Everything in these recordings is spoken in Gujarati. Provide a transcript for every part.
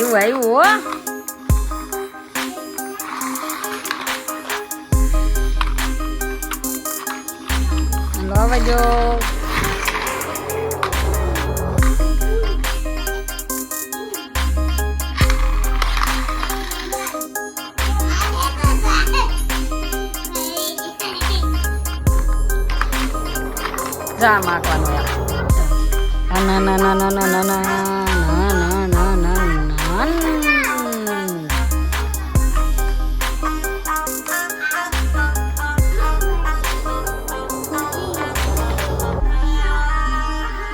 આવ્યું હો. હાલો આવે જો. જા માખવાનું યાર. ના ના ના ના ના ના ના ના ના ના ના.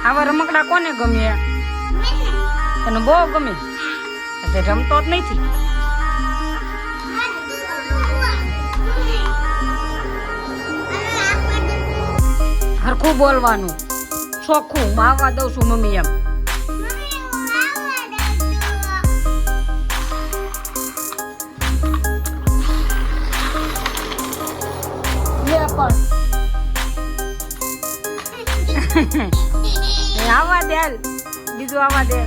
આવા રમકડા કોને ગમે? તને બહુ ગમે. તે રમતો જ નથી. હરખું બોલવાનું. ચોખ્ખું હું આવવા દઉં છું મમ્મી એમ. આવવા દે હાલ. બીજું આવવા દે.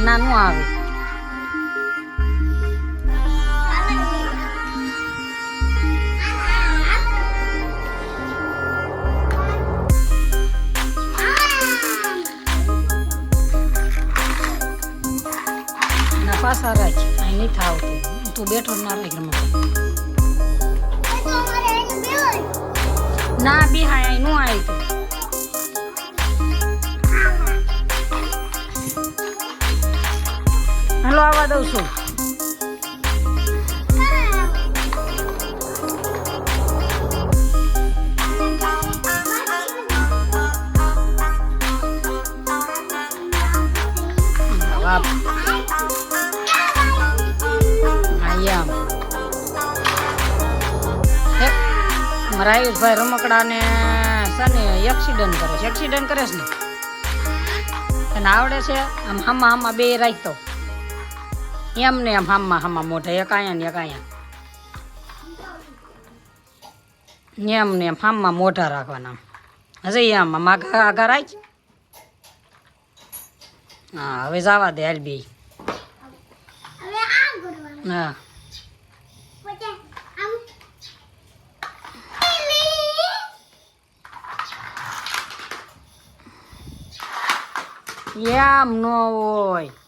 નાનું આવે. પાછા રાખ. અહીં નહીં થાવ તું બેઠો ના રાખ. ના બિહાય અહીં નું આવી તું. હાલો આવવા દઉં છું. મારા આયુષભાઈ રમકડા ને સને એક્સિડન્ટ કરે છે. એક્સિડન્ટ કરે છે ને તને આવડે છે? આમ હામા હામા બે રાખતો એમ ને એમ હામા હામા મોઢા એક આયા ને એક આયા એમ ને એમ હામા મોઢા રાખવાના. હજી આમ માગા આગા રાખ. હા હવે જવા દે હાલ બે. હા એમ ન હોય.